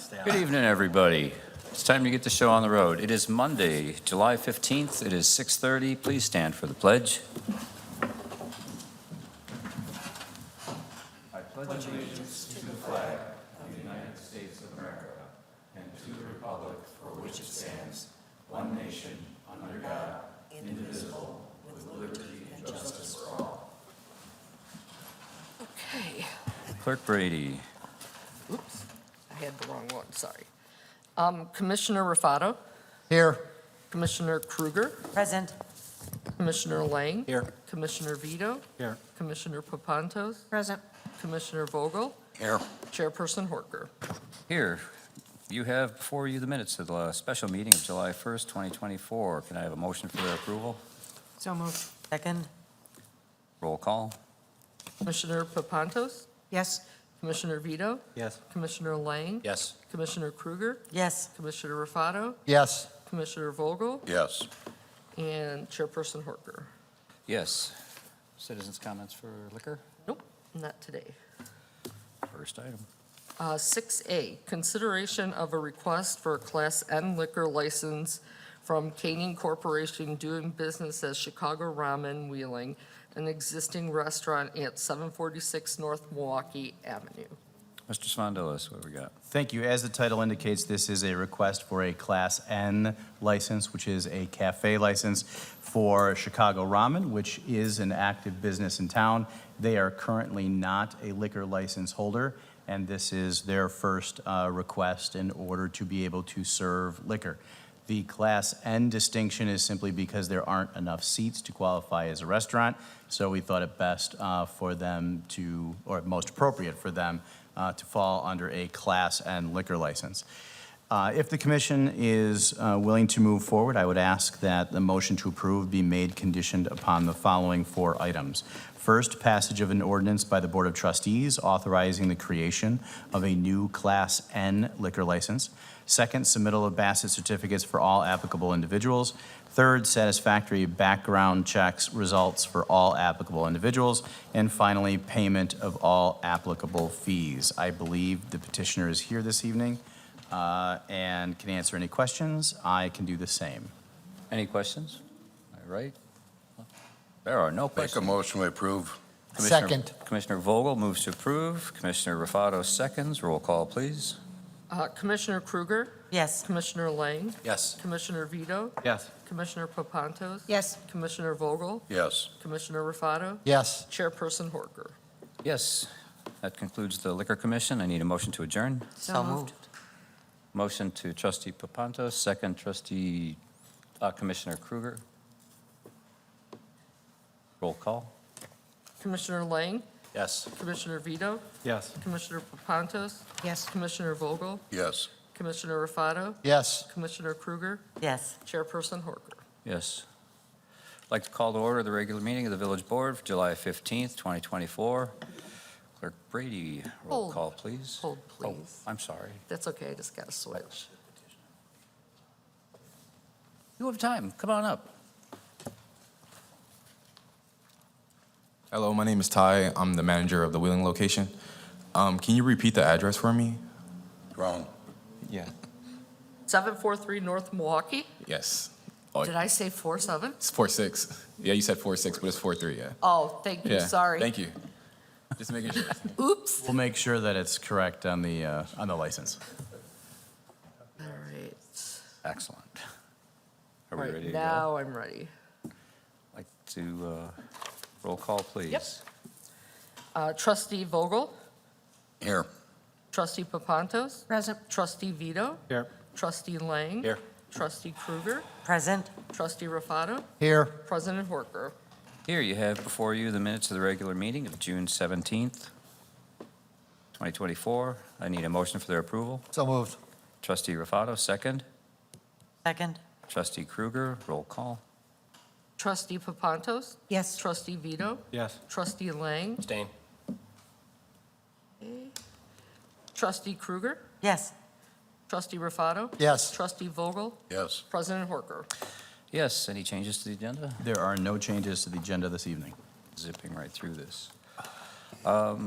Good evening, everybody. It's time to get the show on the road. It is Monday, July 15th. It is 6:30. Please stand for the pledge. I pledge allegiance to the flag of the United States of America and to the republic for which it stands, one nation, under God, indivisible, with liberty and justice for all. Okay. Clerk Brady. Oops, I had the wrong one, sorry. Commissioner Raffato, Here. Commissioner Kruger, Present. Commissioner Lang. Here. Commissioner Vito, Here. Commissioner Papantos, Present. Commissioner Vogel, Here. Chairperson Horker. Here, you have before you the minutes of the special meeting of July 1st, 2024. Can I have a motion for their approval? So moved. Second. Roll call. Commissioner Papantos, Yes. Commissioner Vito, Yes. Commissioner Lang, Yes. Commissioner Kruger, Yes. Commissioner Raffato, Yes. Commissioner Vogel, Yes. and Chairperson Horker. Yes. Citizens' comments for liquor? Nope, not today. First item. 6A, consideration of a request for a Class N liquor license from Keing Corporation doing business as Chicago Ramen Wheeling, an existing restaurant at 746 North Milwaukee Avenue. Mr. Spondelis, what do we got? Thank you. As the title indicates, this is a request for a Class N license, which is a cafe license for Chicago Ramen, which is an active business in town. They are currently not a liquor license holder, and this is their first request in order to be able to serve liquor. The Class N distinction is simply because there aren't enough seats to qualify as a restaurant, so we thought it best for them to, or most appropriate for them, to fall under a Class N liquor license. If the commission is willing to move forward, I would ask that the motion to approve be made conditioned upon the following 4 items. First, passage of an ordinance by the Board of Trustees authorizing the creation of a new Class N liquor license. Second, submittal of Bassett certificates for all applicable individuals. Third, satisfactory background checks results for all applicable individuals. And finally, payment of all applicable fees. I believe the petitioner is here this evening and can answer any questions. I can do the same. Any questions? All right. There are no Make a questions. motion to approve. Commissioner- Commissioner Vogel moves to approve. Commissioner Raffato seconds. Roll call, please. Commissioner Kruger, Yes. Commissioner Lang, Yes. Commissioner Vito, Yes. Commissioner Papantos, Yes. Commissioner Vogel, Yes. Commissioner Raffato, Yes. Chairperson Horker. Yes. That concludes the Liquor Commission. I need a motion to adjourn. So moved. Motion to Trustee Papantos, second Trustee Commissioner Kruger. Roll call. Commissioner Lang, Yes. Commissioner Vito, Yes. Commissioner Papantos, Yes. Commissioner Vogel, Yes. Commissioner Raffato, Yes. Commissioner Kruger, Yes. Chairperson Horker. Yes. I'd like to call to order the regular meeting of the Village Board for July 15th, 2024. Clerk Brady, roll Hold. call, please. Hold, Oh, please. I'm sorry. That's okay, I just got to switch. You have time. Come on up. Hello, my name is Ty. I'm the manager of the Wheeling location. Can you repeat the address for me? Wrong. Yeah. 743 North Milwaukee? Yes. Oh, Did I say 47? it's 46. Yeah, you said 46, but it's 43, yeah. Oh, thank you, Yeah. sorry. Thank you. Just making sure. Oops. We'll make sure that it's correct on the license. All right. Excellent. Are All we right, ready to go? now I'm ready. I'd like to roll call, please. Yep. Trustee Vogel, Here. Trustee Papantos, Present. Trustee Vito, Here. Trustee Lang. Here. Trustee Kruger, Present. Trustee Raffato, Here. President Horker. Here you have before you the minutes of the regular meeting of June 17th, 2024. I need a motion for their approval. So moved. Trustee Raffato, second. Second. Trustee Kruger, roll call. Trustee Papantos, Yes. Trustee Vito, Yes. Trustee Lang, Abstain. Trustee Kruger, Yes. Trustee Raffato, Yes. Trustee Vogel, Yes. President Horker. Yes, any changes to the agenda? There are no changes to the agenda this evening. Zipping right through this. Are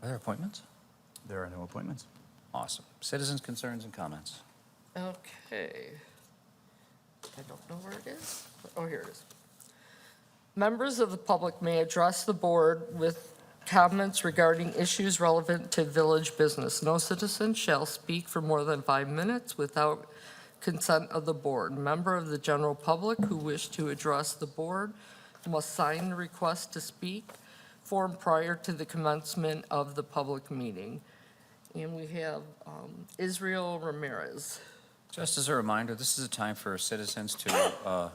there appointments? There are no appointments. Awesome. Citizens' concerns and comments. Okay. I don't know where it is. Oh, here it is. Members of the public may address the board with comments regarding issues relevant to village business. No citizen shall speak for more than 5 minutes without consent of the board. Member of the general public who wish to address the board must sign the request to speak form prior to the commencement of the public meeting. And we have Israel Ramirez. Just as a reminder, this is a time for citizens to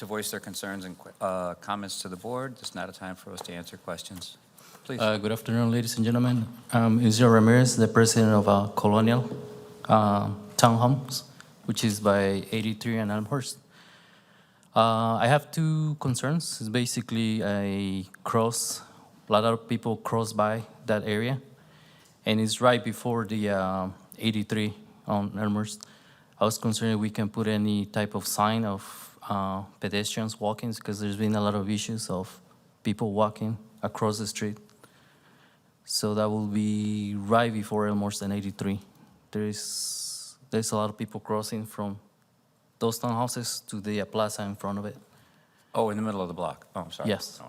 voice their concerns and comments to the board. This is not a time for us to answer questions. Please. Good afternoon, ladies and gentlemen. Israel Ramirez, the president of Colonial Townhomes, which is by 83 and Elmhurst. I have two concerns. It's basically a lot of people cross by that area, and it's right before the 83 on Elmhurst. I was concerned if we can put any type of sign of pedestrians walking, because there's been a lot of issues of people walking across the street. So that will be right before Elmhurst and 83. There's a lot of people crossing from those townhouses to the plaza in front of it. Oh, in the middle of the block. Oh, I'm sorry. Yes.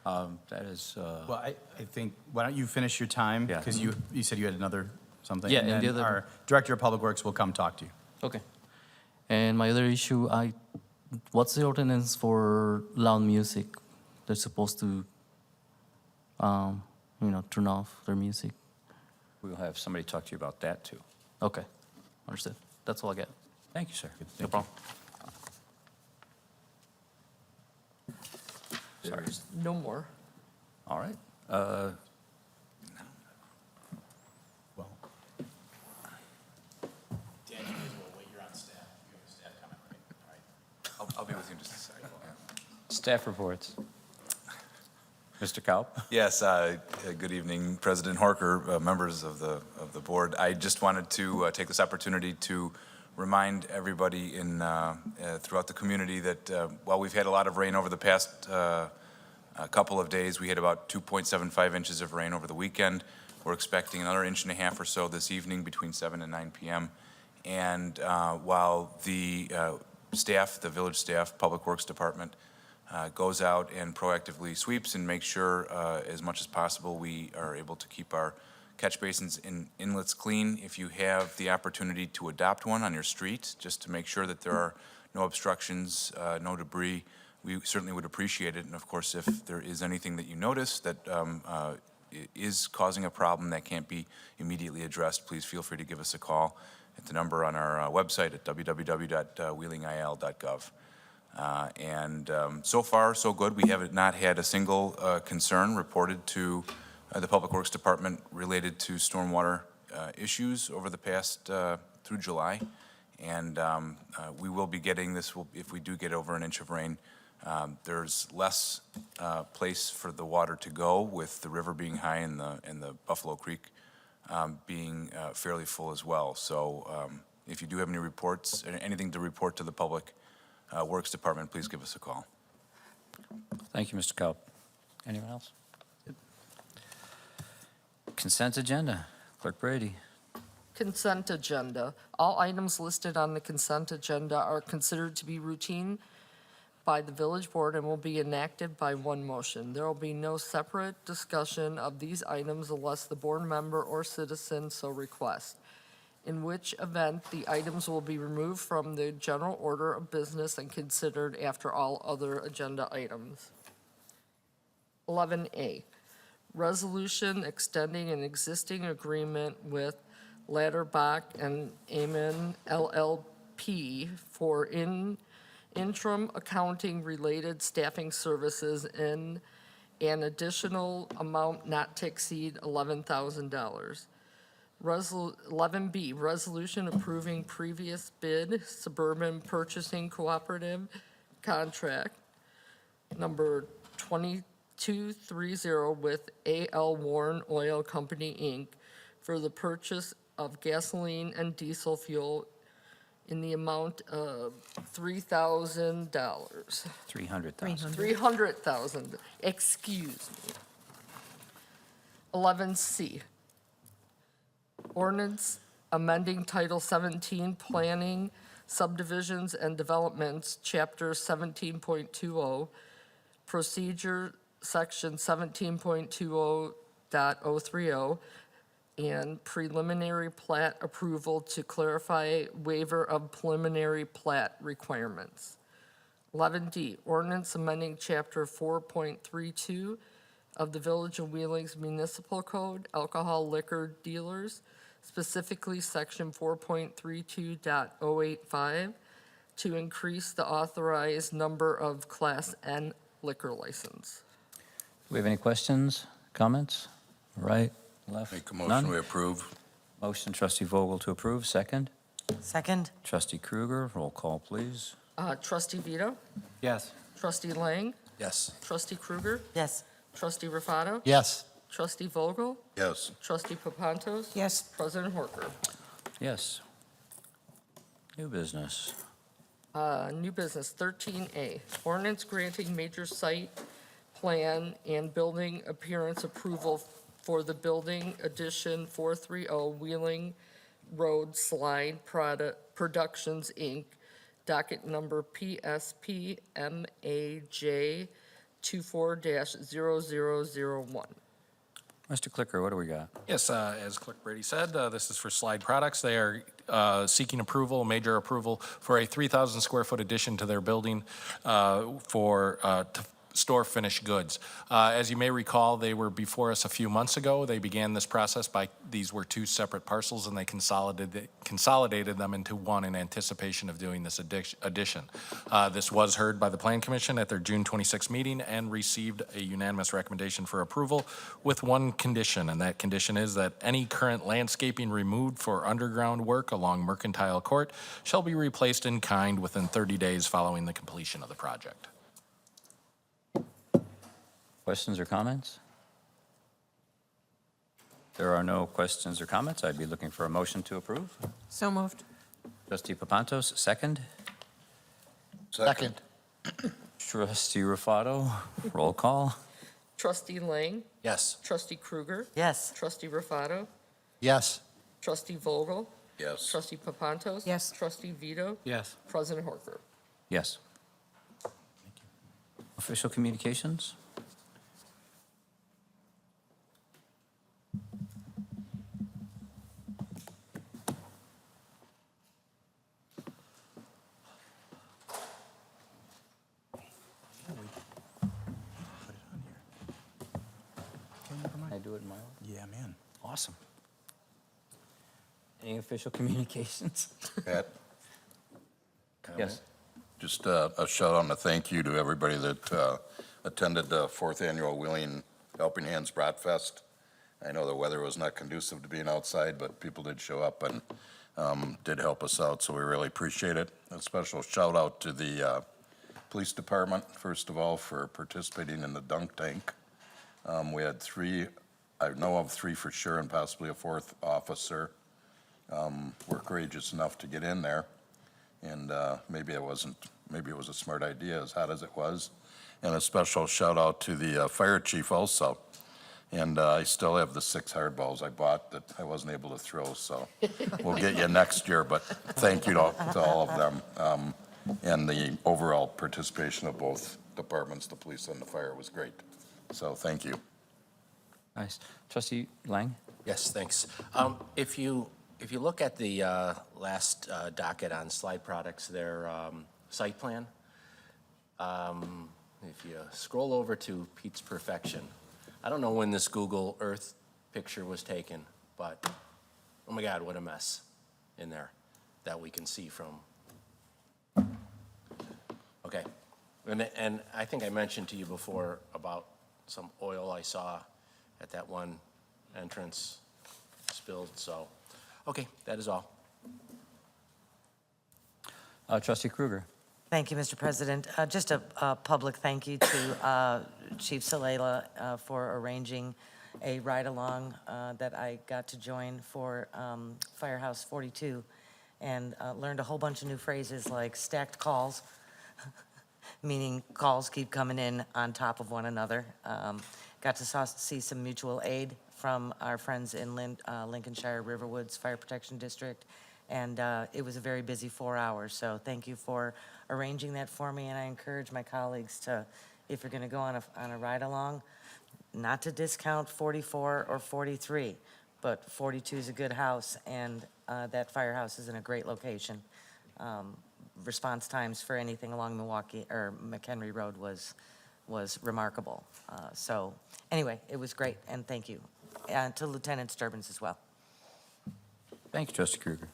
That is, Well, I think, why don't you finish your time? Yeah. Because you said you had another something. Yeah, and and the then other- our Director of Public Works will come talk to you. Okay. And my other issue, what's the ordinance for loud music? They're supposed to, turn off their music. we'll have somebody talk to you about that, too. Okay, understood. That's all I got. Thank you, sir. No problem. Sorry. There's no more. All right. Well, Dan, you guys will wait. You're on staff. You have a staff comment, right? All right. I'll be with you in just a second. Staff reports. Mr. Kaup? Yes, good evening, President Horker, members of the board. I just wanted to take this opportunity to remind everybody throughout the community that while we've had a lot of rain over the past couple of days, we had about 2.75 inches of rain over the weekend. We're expecting another 1.5 inches or so this evening between 7 and 9 p.m. And while the staff, the village staff, Public Works Department, goes out and proactively sweeps and makes sure as much as possible we are able to keep our catch basins and inlets clean. If you have the opportunity to adopt one on your street, just to make sure that there are no obstructions, no debris, we certainly would appreciate it. And of course, if there is anything that you notice that is causing a problem that can't be immediately addressed, please feel free to give us a call at the number on our website at www.wheelingil.gov. So far, so good. We have not had a single concern reported to the Public Works Department related to stormwater issues over the past through July. And we will be getting this, if we do get over 1 inch of rain, there's less place for the water to go, with the river being high and the Buffalo Creek being fairly full as well. So if you do have any reports, anything to report to the Public Works Department, please give us a call. Thank you, Mr. Kaup. Anyone else? Consent agenda. Clerk Brady. Consent agenda. All items listed on the consent agenda are considered to be routine by the village board and will be enacted by one motion. There will be no separate discussion of these items unless the board member or citizen so requests, in which event the items will be removed from the general order of business and considered after all other agenda items. 11A, resolution extending an existing agreement with Ladderbach and Amen LLP for interim accounting related staffing services in an additional amount not to exceed $11,000. 11B, resolution approving previous bid Suburban Purchasing Cooperative contract number 2230 with A.L. Warren Oil Company, Inc. for the purchase of gasoline and diesel fuel in the amount of $3,000. 300,000. 300,000, excuse me. 11C, Ordinance amending Title 17 Planning, Subdivisions and Developments, Chapter 17.20, Procedure, Section 17.20.030, and preliminary plat approval to clarify waiver of preliminary plat requirements. 11D, ordinance amending Chapter 4.32 of the Village of Wheeling's Municipal Code, alcohol liquor dealers, specifically Section 4.32.085, to increase the authorized number of Class N liquor license. Do we have any questions, comments? Right, left? Make a None? motion, we approve. Motion, trustee Vogel to approve, second. Second? Trustee Krueger, roll call, please. Trustee Vito? Yes. Trustee Lang? Yes. Trustee Krueger? Yes. Trustee Rufato? Yes. Trustee Vogel? Yes. Trustee Papantos? Yes. President Horker? Yes. New business. New business, 13A, ordinance granting major site plan and building appearance approval for the building addition 430 Wheeling Road Slide Productions, Inc., docket number PSP MAJ 24-0001. Mr. Clicker, what do we got? Yes, as Clerk Brady said, this is for Slide Products. They are seeking approval, major approval, for a 3,000 square foot addition to their building to store finished goods. As you may recall, they were before us a few months ago. They began this process these were two separate parcels, and they consolidated them into one in anticipation of doing this addition. This was heard by the Plan Commission at their June 26 meeting and received a unanimous recommendation for approval with one condition, and that condition is that any current landscaping removed for underground work along Mercantile Court shall be replaced in kind within 30 days following the completion of the project. Questions or comments? There are no questions or comments. I'd be looking for a motion to approve. So moved. Trustee Papantos, second. Second. Trustee Rufato, roll call. Trustee Lang? Yes. Trustee Krueger? Yes. Trustee Rufato? Yes. Trustee Vogel? Yes. Trustee Papantos? Yes. Trustee Vito? Yes. President Horker? Yes. Official communications? Can I do it in my own? Yeah, man. Awesome. Any official communications? Pat? Yes. Just a shout out and a thank you to everybody that attended the fourth annual Wheeling Helping Hands Brat Fest. I know the weather was not conducive to being outside, but people did show up and did help us out, so we really appreciate it. A special shout out to the police department, first of all, for participating in the dunk tank. We had three, I know of three for sure, and possibly a fourth officer were courageous enough to get in there. And maybe it was a smart idea, as hot as it was. And a special shout out to the fire chief also. And I still have the 6 hardballs I bought that I wasn't able to throw, so we'll get you next year. But thank you to all of them. And the overall participation of both departments, the police and the fire, was great. So thank you. Nice. Trustee Lang? Yes, thanks. If you look at the last docket on Slide Products, their site plan, if you scroll over to Pete's Perfection, I don't know when this Google Earth picture was taken, but oh my God, what a mess in there that we can see from. Okay, and I think I mentioned to you before about some oil I saw at that one entrance spilled, so. Okay, that is all. Trustee Krueger? Thank you, Mr. President. Just a public thank you to Chief Salela for arranging a ride-along that I got to join for Firehouse 42, and learned a whole bunch of new phrases like stacked calls, meaning calls keep coming in on top of one another. Got to see some mutual aid from our friends in Lincolnshire Riverwoods Fire Protection District, and it was a very busy 4 hours, so thank you for arranging that for me, and I encourage my colleagues to, if you're going to go on a ride-along, not to discount 44 or 43, but 42 is a good house, and that firehouse is in a great location. Response times for anything along Milwaukee, or McHenry Road was remarkable. So anyway, it was great, and thank you. And to Lieutenant Sturbins as well. Thank you, Trustee Kruger.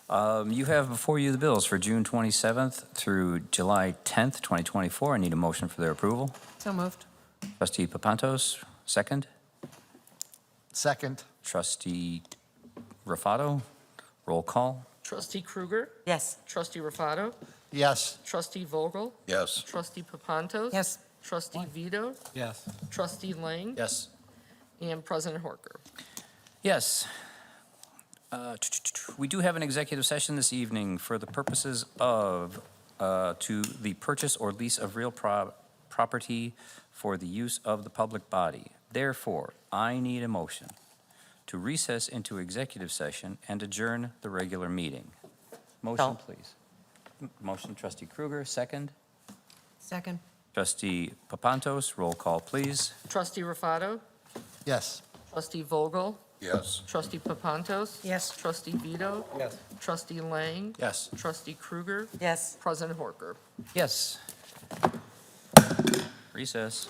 You have before you the bills for June 27th through July 10th, 2024. I need a motion for their approval. So moved. Trustee Papantos, second. Second. Trustee Rafato, roll call. Trustee Kruger? Yes. Trustee Rafato? Yes. Trustee Vogel? Yes. Trustee Papantos? Yes. Trustee Vito? Yes. Trustee Lang? Yes. And President Horker. Yes. We do have an executive session this evening for the purposes of, to the purchase or lease of real property for the use of the public body. Therefore, I need a motion to recess into executive session and adjourn the regular meeting. Motion, So. please. Motion, Trustee Kruger, second. Second. Trustee Papantos, roll call, please. Trustee Rafato? Yes. Trustee Vogel? Yes. Trustee Papantos? Yes. Trustee Vito? Yes. Trustee Lang? Yes. Trustee Kruger? Yes. President Horker. Yes. Recess.